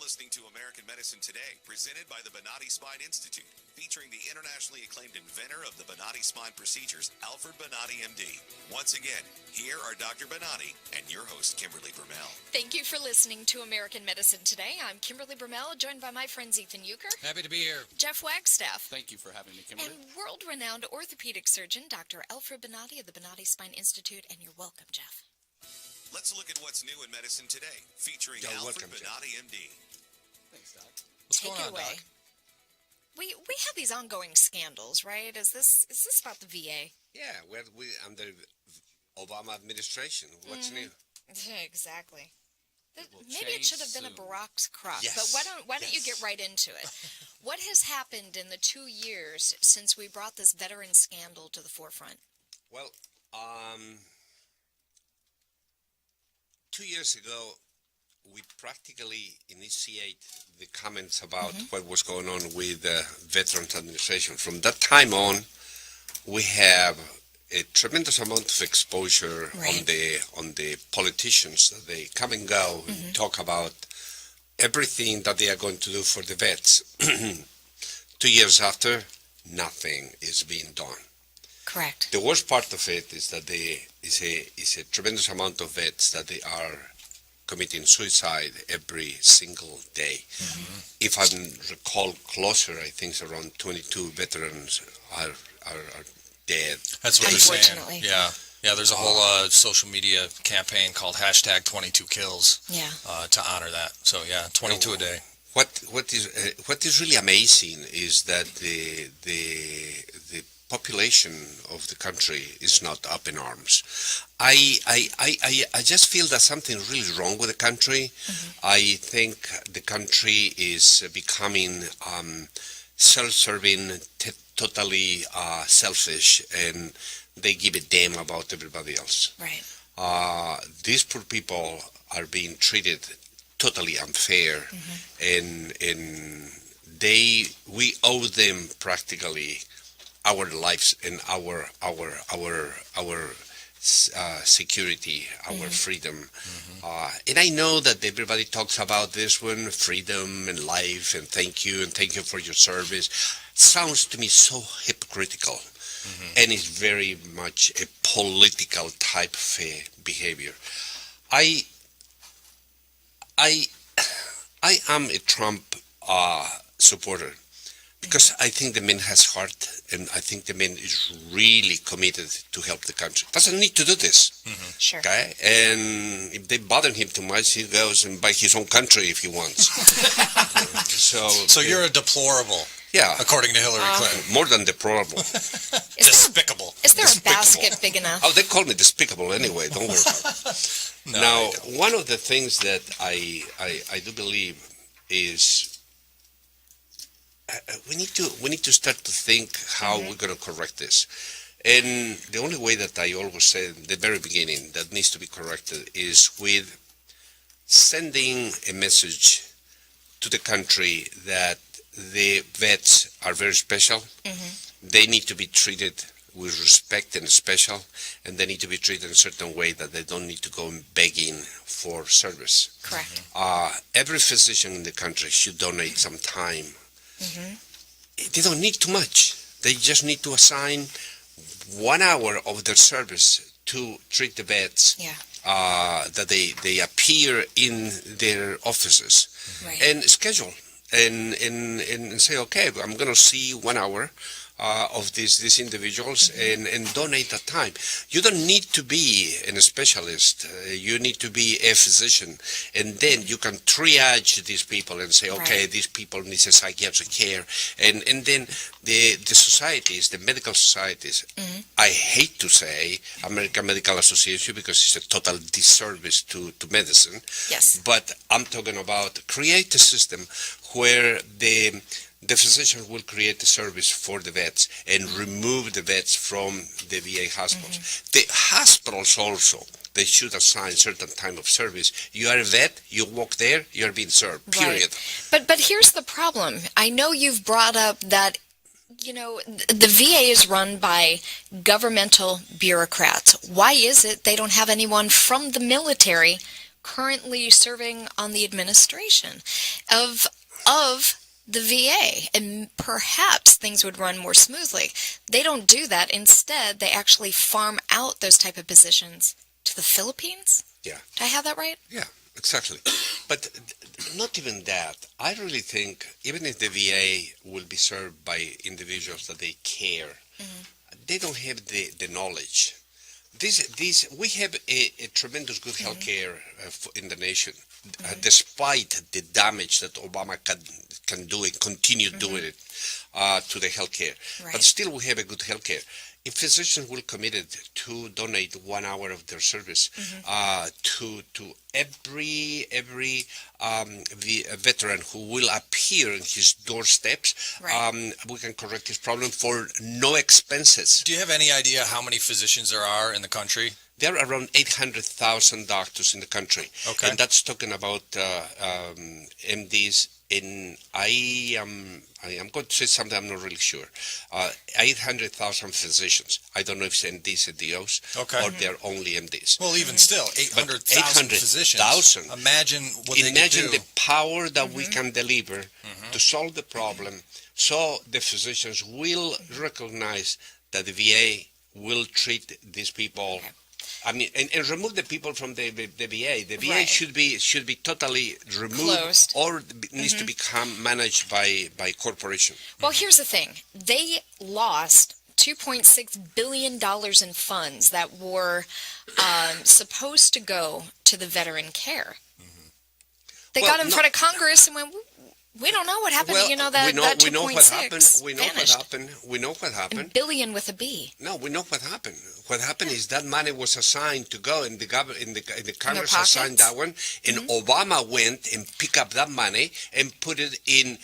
Listening to American Medicine Today, presented by the Bonati Spine Institute, featuring the internationally acclaimed inventor of the Bonati Spine procedures, Alfred Bonati, MD. Once again, here are Dr. Bonati and your host, Kimberly Brumell. Thank you for listening to American Medicine Today. I'm Kimberly Brumell, joined by my friends Ethan Euchre. Happy to be here. Jeff Wagstaff. Thank you for having me, Kimberly. And world-renowned orthopedic surgeon, Dr. Alfred Bonati of the Bonati Spine Institute. And you're welcome, Jeff. Let's look at what's new in medicine today, featuring Alfred Bonati, MD. Thanks, Doc. What's going on, Doc? We have these ongoing scandals, right? Is this about the VA? Yeah, we under Obama administration. What's new? Exactly. Maybe it should have been a Barack's crop. Yes. But why don't you get right into it? What has happened in the 2 years since we brought this veteran scandal to the forefront? Well, 2 years ago, we practically initiate the comments about what was going on with the Veterans Administration. From that time on, we have a tremendous amount of exposure on the politicians. They come and go and talk about everything that they are going to do for the vets. 2 years after, nothing is being done. Correct. The worst part of it is that is a tremendous amount of vets that they are committing suicide every single day. If I recall closer, I think around 22 veterans are dead. That's what they're saying. Yeah, there's a whole social media campaign called #22kills to honor that. So yeah, 22 a day. What is really amazing is that the population of the country is not up in arms. I just feel that something really wrong with the country. I think the country is becoming self-serving, totally selfish, and they give a damn about everybody else. Right. These poor people are being treated totally unfair, and we owe them practically our lives and our security, our freedom. And I know that everybody talks about this one, freedom and life, and thank you for your service. Sounds to me so hypocritical, and it's very much a political type of behavior. I am a Trump supporter, because I think the man has heart, and I think the man is really committed to help the country. Doesn't need to do this. Sure. Okay? And if they bother him too much, he goes and buy his own country if he wants. So you're a deplorable. Yeah. According to Hillary Clinton. More than deplorable. Despicable. Is there a basket big enough? Oh, they call me despicable anyway. Don't worry about it. Now, one of the things that I do believe is we need to start to think how we're going to correct this. And the only way that I always say at the very beginning that needs to be corrected is with sending a message to the country that the vets are very special, they need to be treated with respect and special, and they need to be treated in a certain way that they don't need to go begging for service. Correct. Every physician in the country should donate some time. They don't need too much. They just need to assign 1 hour of their service to treat the vets that they appear in their offices, and schedule and say, okay, I'm going to see 1 hour of these individuals and donate that time. You don't need to be a specialist. You need to be a physician, and then you can triage these people and say, okay, these people need a psychiatric care, and then the societies, the medical societies, I hate to say American Medical Association because it's a total disservice to medicine. Yes. But I'm talking about create a system where the physician will create a service for the vets and remove the vets from the VA hospitals. The hospitals also, they should assign certain time of service. You are a vet, you walk there, you're being served, period. But here's the problem. I know you've brought up that, you know, the VA is run by governmental bureaucrats. Why is it they don't have anyone from the military currently serving on the administration of the VA, and perhaps things would run more smoothly? They don't do that. Instead, they actually farm out those type of positions to the Philippines? Yeah. Do I have that right? Yeah, exactly. But not even that. I really think even if the VA will be served by individuals that they care, they don't have the knowledge. We have a tremendous good health care in the nation, despite the damage that Obama can do and continue doing it to the health care. But still we have a good health care. If physicians will committed to donate 1 hour of their service to every veteran who will appear in his doorsteps, we can correct this problem for no expenses. Do you have any idea how many physicians there are in the country? There are around 800,000 doctors in the country. Okay. And that's talking about MDs. I am going to say something I'm not really sure. 800,000 physicians. I don't know if it's MDs and DOs or they're only MDs. Well, even still, 800,000 physicians. Imagine what they could do. The power that we can deliver to solve the problem, so the physicians will recognize that the VA will treat these people. I mean, and remove the people from the VA. The VA should be totally removed. Closed. Or needs to become managed by corporation. Well, here's the thing. They lost $2.6 billion in funds that were supposed to go to the veteran care. They got in front of Congress and went, we don't know what happened. Well, you know that that 2.6 we know what happened. We know what happened. And billion with a B. No, we know what happened. What happened is that money was assigned to go, and the Congress assigned that one, and Obama went and picked up that money and put it in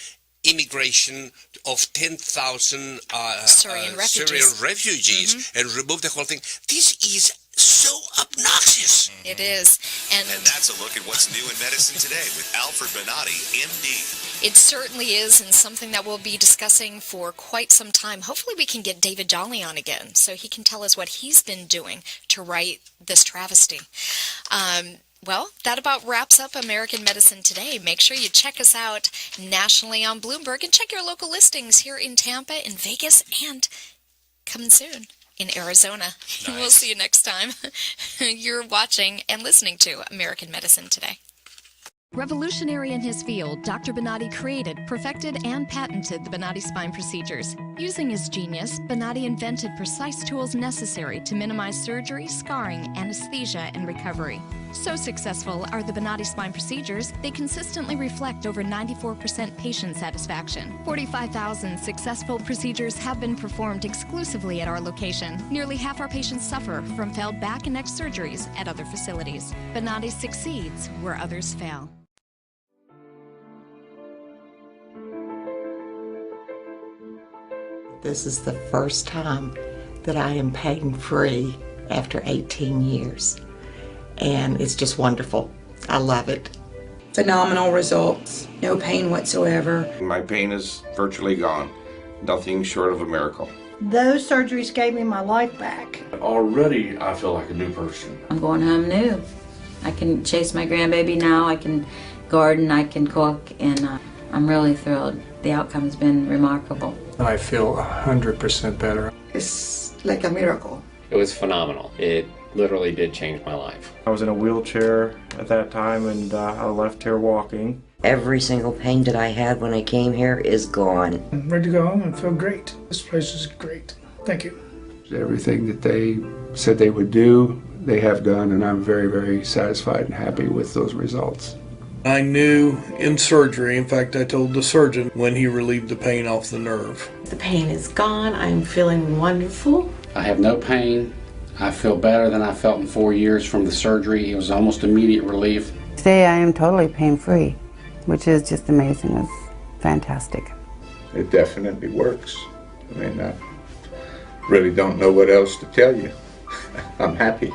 immigration of 10,000 Syrian refugees and removed the whole thing. This is so obnoxious. It is. And that's a look at what's new in medicine today with Alfred Bonati, MD. It certainly is, and something that we'll be discussing for quite some time. Hopefully we can get David Jolly on again so he can tell us what he's been doing to right this travesty. Well, that about wraps up American Medicine Today. Make sure you check us out nationally on Bloomberg and check your local listings here in Tampa, in Vegas, and coming soon in Arizona. Nice. We'll see you next time. You're watching and listening to American Medicine Today. Revolutionary in his field, Dr. Bonati created, perfected, and patented the Bonati Spine procedures. Using his genius, Bonati invented precise tools necessary to minimize surgery, scarring, anesthesia, and recovery. So successful are the Bonati Spine procedures, they consistently reflect over 94% patient satisfaction. 45,000 successful procedures have been performed exclusively at our location. Nearly half our patients suffer from failed back and neck surgeries at other facilities. Bonati succeeds where others fail. This is the first time that I am pain-free after 18 years. And it's just wonderful. I love it. Phenomenal results. No pain whatsoever. My pain is virtually gone. Nothing short of a miracle. Those surgeries gave me my life back. Already, I feel like a new person. I'm going home new. I can chase my grandbaby now, I can garden, I can cook, and I'm really thrilled. The outcome's been remarkable. I feel 100% better. It's like a miracle. It was phenomenal. It literally did change my life. I was in a wheelchair at that time, and I left here walking. Every single pain that I had when I came here is gone. I'm ready to go home and feel great. This place is great. Thank you. Everything that they said they would do, they have done, and I'm very, very satisfied and happy with those results. I knew in surgery, in fact, I told the surgeon when he relieved the pain off the nerve. The pain is gone. I'm feeling wonderful. I have no pain. I feel better than I felt in 4 years from the surgery. It was almost immediate relief. Today I am totally pain-free, which is just amazing. It's fantastic. It definitely works. I mean, I really don't know what else to tell you. I'm happy.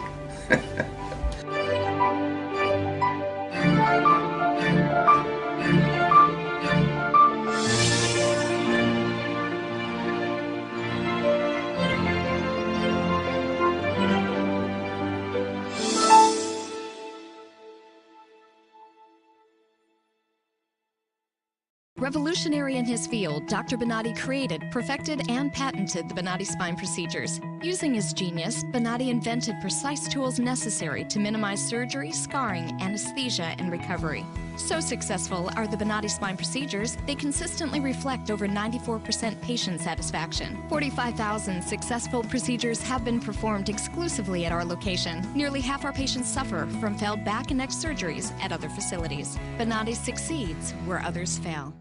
Revolutionary in his field, Dr. Bonati created, perfected, and patented the Bonati Spine procedures. Using his genius, Bonati invented precise tools necessary to minimize surgery, scarring, anesthesia, and recovery. So successful are the Bonati Spine procedures, they consistently reflect over 94% patient satisfaction. 45,000 successful procedures have been performed exclusively at our location. Nearly half our patients suffer from failed back and neck surgeries at other facilities. Bonati succeeds where others fail.